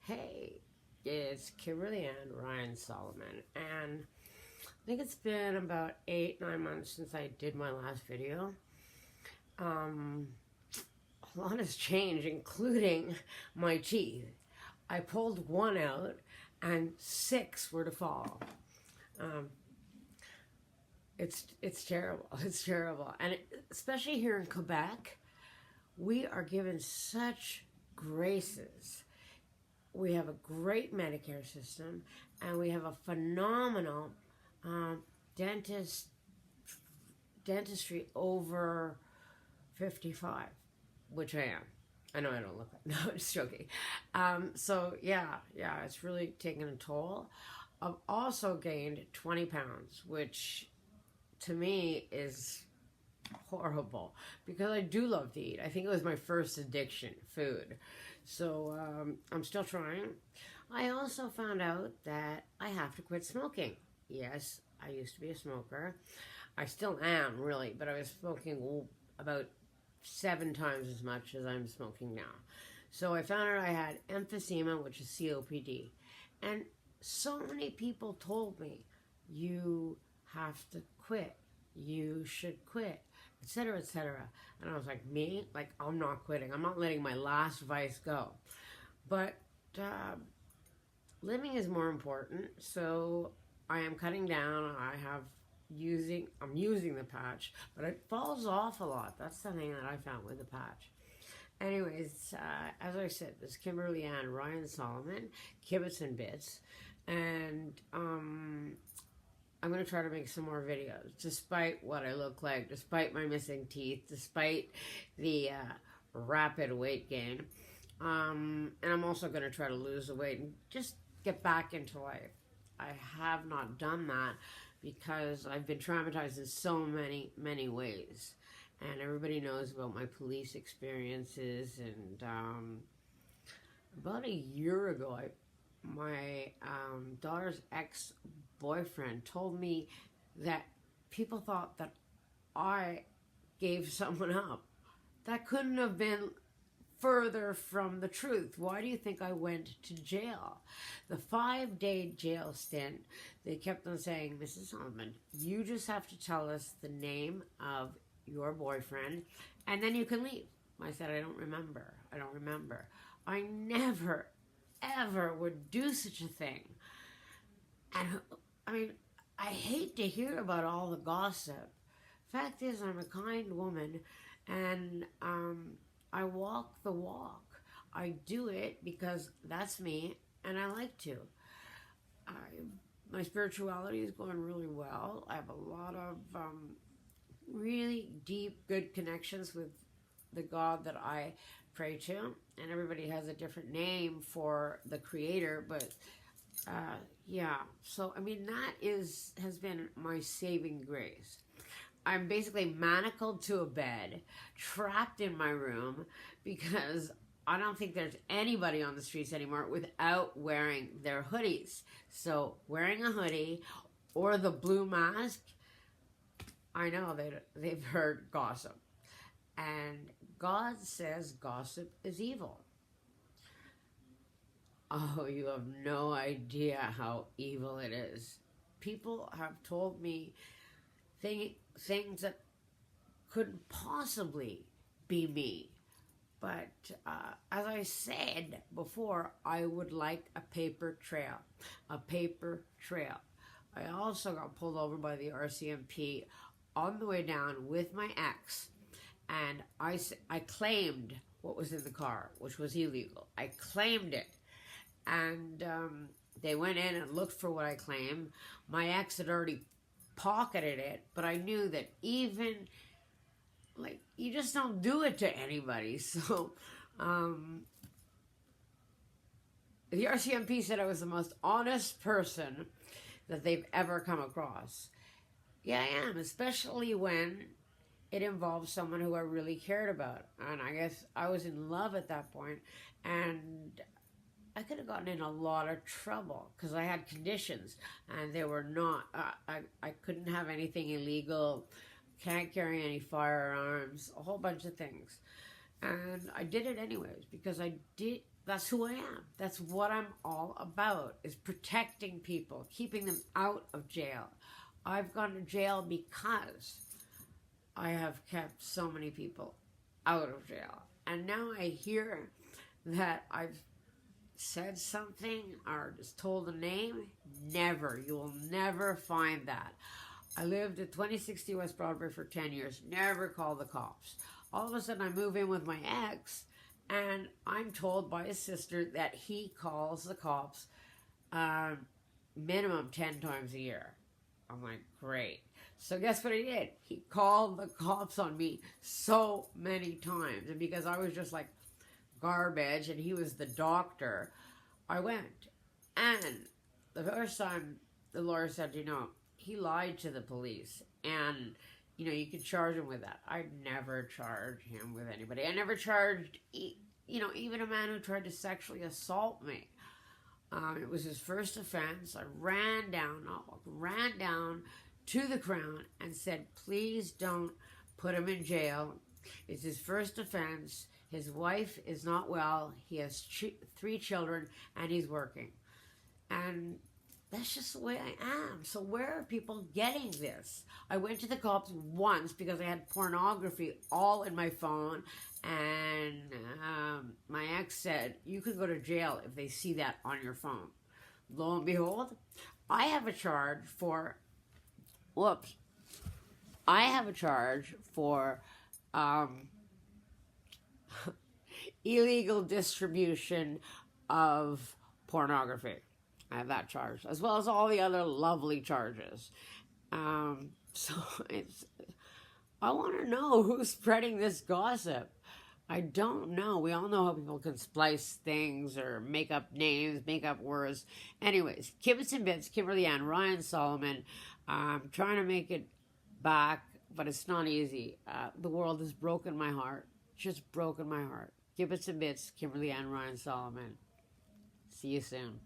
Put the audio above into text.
Hey, it's Kimberly Ann Ryan Solomon, and I think it's been about 8, 9 months since I did my last video. Um, a lot has changed, including my teeth. I pulled one out, and 6 were to fall. Um, it's terrible. It's terrible, and especially here in Quebec, we are given such graces. We have a great Medicare system, and we have a phenomenal um, dentist dentistry over 55, which I am. I know I don't look like. No, I'm just joking. So it's really taken a toll. I've also gained 20 pounds, which to me is horrible because I do love to eat. I think it was my first addiction, food. So I'm still trying. I also found out that I have to quit smoking. Yes, I used to be a smoker. I still am, really, but I was smoking about 7 times as much as I'm smoking now. So I found out I had emphysema, which is COPD. And so many people told me, you have to quit. You should quit, etc., etc. And I was like, me? Like, I'm not quitting. I'm not letting my last vice go. But living is more important, so I am cutting down. I'm using the patch, but it falls off a lot. That's the thing that I found with the patch. Anyways, as I said, this is Kimberly Ann Ryan Solomon, Kibitz and Bits, and I'm going to try to make some more videos, despite what I look like, despite my missing teeth, despite the rapid weight gain. And I'm also going to try to lose the weight and just get back into life. I have not done that because I've been traumatized in so many ways. And everybody knows about my police experiences. And about a year ago, my daughter's ex-boyfriend told me that people thought that I gave someone up. That couldn't have been further from the truth. Why do you think I went to jail? The 5-day jail stint, they kept on saying, Mrs. Solomon, you just have to tell us the name of your boyfriend and then you can leave. I said, I don't remember. I never ever would do such a thing. And I mean, I hate to hear about all the gossip. Fact is, I'm a kind woman, and I walk the walk. I do it because that's me, and I like to. My spirituality is going really well. I have a lot of really deep, good connections with the God that I pray to, and everybody has a different name for the Creator, but so I mean that has been my saving grace. I'm basically manacled to a bed, trapped in my room, because I don't think there's anybody on the streets anymore without wearing their hoodies. So wearing a hoodie or the blue mask, I know they've heard gossip. And God says gossip is evil. Oh, you have no idea how evil it is. People have told me things that couldn't possibly be me. But as I said before, I would like a paper trail. A paper trail. I also got pulled over by the RCMP on the way down with my ex. And I claimed what was in the car, which was illegal. I claimed it. And they went in and looked for what I claimed. My ex had already pocketed it, but I knew that even, like, you just don't do it to anybody. So the RCMP said I was the most honest person that they've ever come across. Yeah, I am, especially when it involves someone who I really cared about. And I guess I was in love at that point, and I could have gotten in a lot of trouble because I had conditions, and they were not, I couldn't have anything illegal, can't carry any firearms, a whole bunch of things. And I did it anyways because I that's who I am. That's what I'm all about, is protecting people, keeping them out of jail. I've gone to jail because I have kept so many people out of jail. And now I hear that I've said something or just told a name. Never. You will never find that. I lived at 2060 West Broadway for 10 years. Never called the cops. All of a sudden I move in with my ex, and I'm told by his sister that he calls the cops minimum 10 times a year. I'm like, great. So guess what he did? He called the cops on me so many times. And because I was just like garbage and he was the doctor, I went. And the first time the lawyer said, he lied to the police. And, you could charge him with that. I never charged him with anybody. I never charged, even a man who tried to sexually assault me. It was his first offense. I ran down to the Crown and said, please don't put him in jail. It's his first offense. His wife is not well. He has 3 children, and he's working. And that's just the way I am. So where are people getting this? I went to the cops once because I had pornography all in my phone, and my ex said, you could go to jail if they see that on your phone. Lo and behold, I have a charge for illegal distribution of pornography. I have that charge, as well as all the other lovely charges. So I want to know who's spreading this gossip. I don't know. We all know how people can splice things or make up names, make up words. Anyways, Kibitz and Bits, Kimberly Ann, Ryan Solomon. I'm trying to make it back, but it's not easy. The world has broken my heart. Just broken my heart. Kibitz and Bits, Kimberly Ann, Ryan Solomon. See you soon.